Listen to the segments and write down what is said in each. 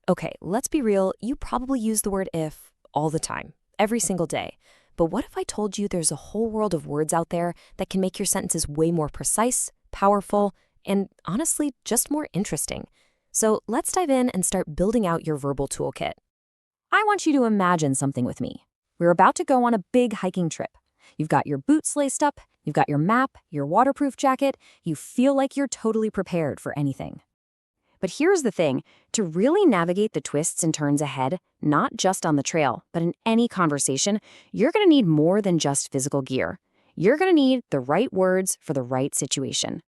Okay, let's be real, you probably use the word if all the time, every single day. But what if I told you there's a whole world of words out there that can make your sentences way more precise, powerful, and honestly, just more interesting? So let's dive in and start building out your verbal toolkit. I want you to imagine something with me. We're about to go on a big hiking trip. You've got your boots laced up, you've got your map, your waterproof jacket, you feel like you're totally prepared for anything. But here's the thing, to really navigate the twists and turns ahead, not just on the trail, but in any conversation, you're going to need more than just physical gear. You're going to need the right words for the right situation.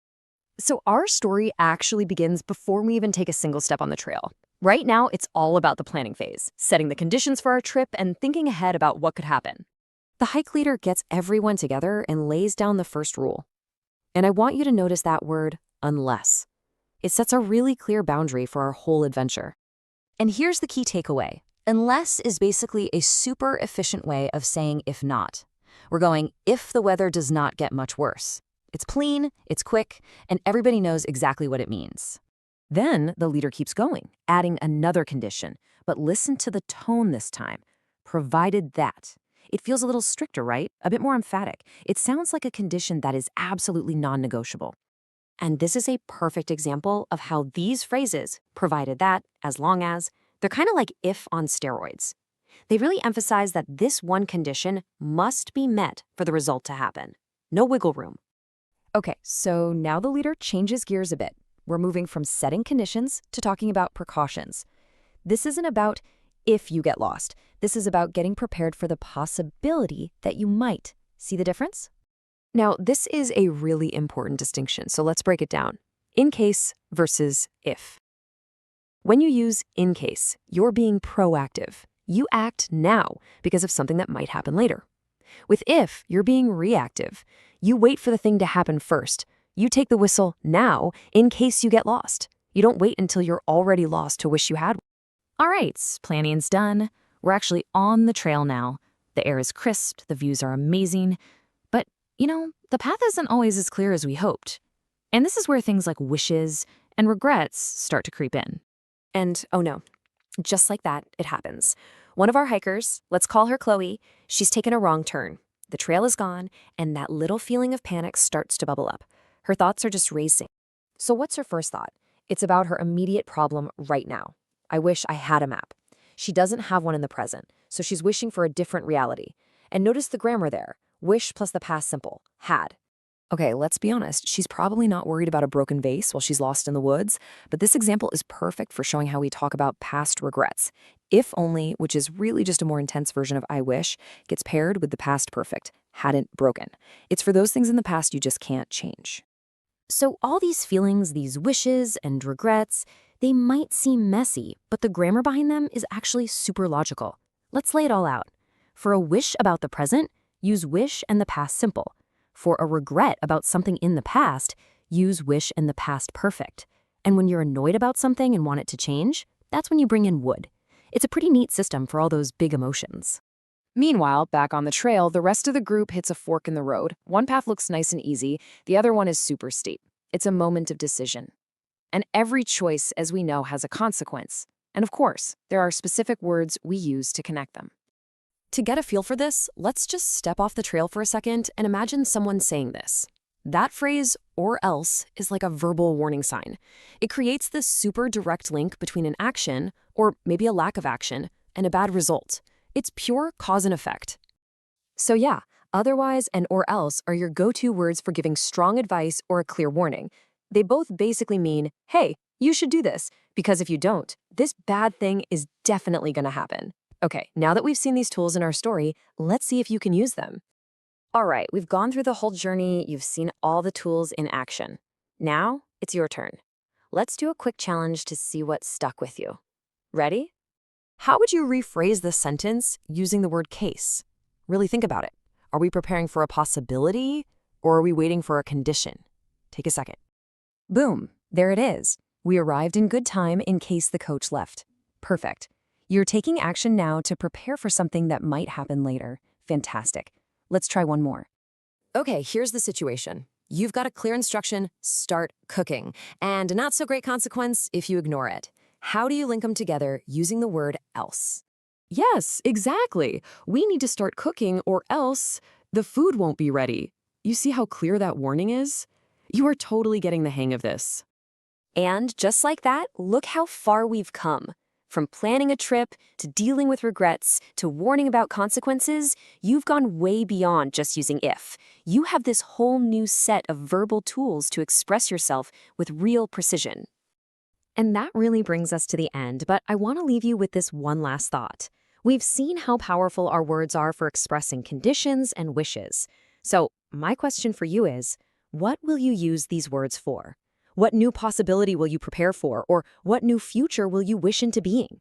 So our story actually begins before we even take a single step on the trail. Right now, it's all about the planning phase, setting the conditions for our trip and thinking ahead about what could happen. The hike leader gets everyone together and lays down the first rule. And I want you to notice that word, unless. It sets a really clear boundary for our whole adventure. And here's the key takeaway. Unless is basically a super efficient way of saying if not. We're going if the weather does not get much worse. It's clean, it's quick, and everybody knows exactly what it means. Then the leader keeps going, adding another condition. But listen to the tone this time. Provided that. It feels a little stricter, right? A bit more emphatic. It sounds like a condition that is absolutely non-negotiable. And this is a perfect example of how these phrases, provided that, as long as, they're kind of like if on steroids. They really emphasize that this one condition must be met for the result to happen. No wiggle room. Okay, so now the leader changes gears a bit. We're moving from setting conditions to talking about precautions. This isn't about if you get lost. This is about getting prepared for the possibility that you might. See the difference? Now, this is a really important distinction, so let's break it down. In case versus if. When you use in case, you're being proactive. You act now because of something that might happen later. With if, you're being reactive. You wait for the thing to happen first. You take the whistle now in case you get lost. You don't wait until you're already lost to wish you had one. All right, planning's done. We're actually on the trail now. The air is crisp, the views are amazing. But, the path isn't always as clear as we hoped. And this is where things like wishes and regrets start to creep in. And, oh no, just like that, it happens. One of our hikers, let's call her Chloe, she's taken a wrong turn. The trail is gone, and that little feeling of panic starts to bubble up. Her thoughts are just racing. So what's her first thought? It's about her immediate problem right now. I wish I had a map. She doesn't have one in the present, so she's wishing for a different reality. And notice the grammar there. Wish plus the past simple. Had. Okay, let's be honest. She's probably not worried about a broken vase while she's lost in the woods, but this example is perfect for showing how we talk about past regrets. If only, which is really just a more intense version of I wish, gets paired with the past perfect. Hadn't broken. It's for those things in the past you just can't change. So all these feelings, these wishes and regrets, they might seem messy, but the grammar behind them is actually super logical. Let's lay it all out. For a wish about the present, use wish and the past simple. For a regret about something in the past, use wish and the past perfect. And when you're annoyed about something and want it to change, that's when you bring in would. It's a pretty neat system for all those big emotions. Meanwhile, back on the trail, the rest of the group hits a fork in the road. One path looks nice and easy, the other one is super steep. It's a moment of decision. And every choice, as we know, has a consequence. And of course, there are specific words we use to connect them. To get a feel for this, let's just step off the trail for a second and imagine someone saying this. That phrase, or else, is like a verbal warning sign. It creates this super direct link between an action, or maybe a lack of action, and a bad result. It's pure cause and effect. So yeah, otherwise and or else are your go-to words for giving strong advice or a clear warning. They both basically mean, hey, you should do this, because if you don't, this bad thing is definitely going to happen. Okay, now that we've seen these tools in our story, let's see if you can use them. All right, we've gone through the whole journey. You've seen all the tools in action. Now, it's your turn. Let's do a quick challenge to see what stuck with you. Ready? How would you rephrase this sentence using the word case? Really think about it. Are we preparing for a possibility, or are we waiting for a condition? Take a second. Boom, there it is. We arrived in good time in case the coach left. Perfect. You're taking action now to prepare for something that might happen later. Fantastic. Let's try one more. Okay, here's the situation. You've got a clear instruction, start cooking, and a not so great consequence if you ignore it. How do you link them together using the word else? Yes, exactly. We need to start cooking or else the food won't be ready. You see how clear that warning is? You are totally getting the hang of this. And just like that, look how far we've come. From planning a trip, to dealing with regrets, to warning about consequences, you've gone way beyond just using if. You have this whole new set of verbal tools to express yourself with real precision. And that really brings us to the end, but I want to leave you with this one last thought. We've seen how powerful our words are for expressing conditions and wishes. So, my question for you is, what will you use these words for? What new possibility will you prepare for, or what new future will you wish into being?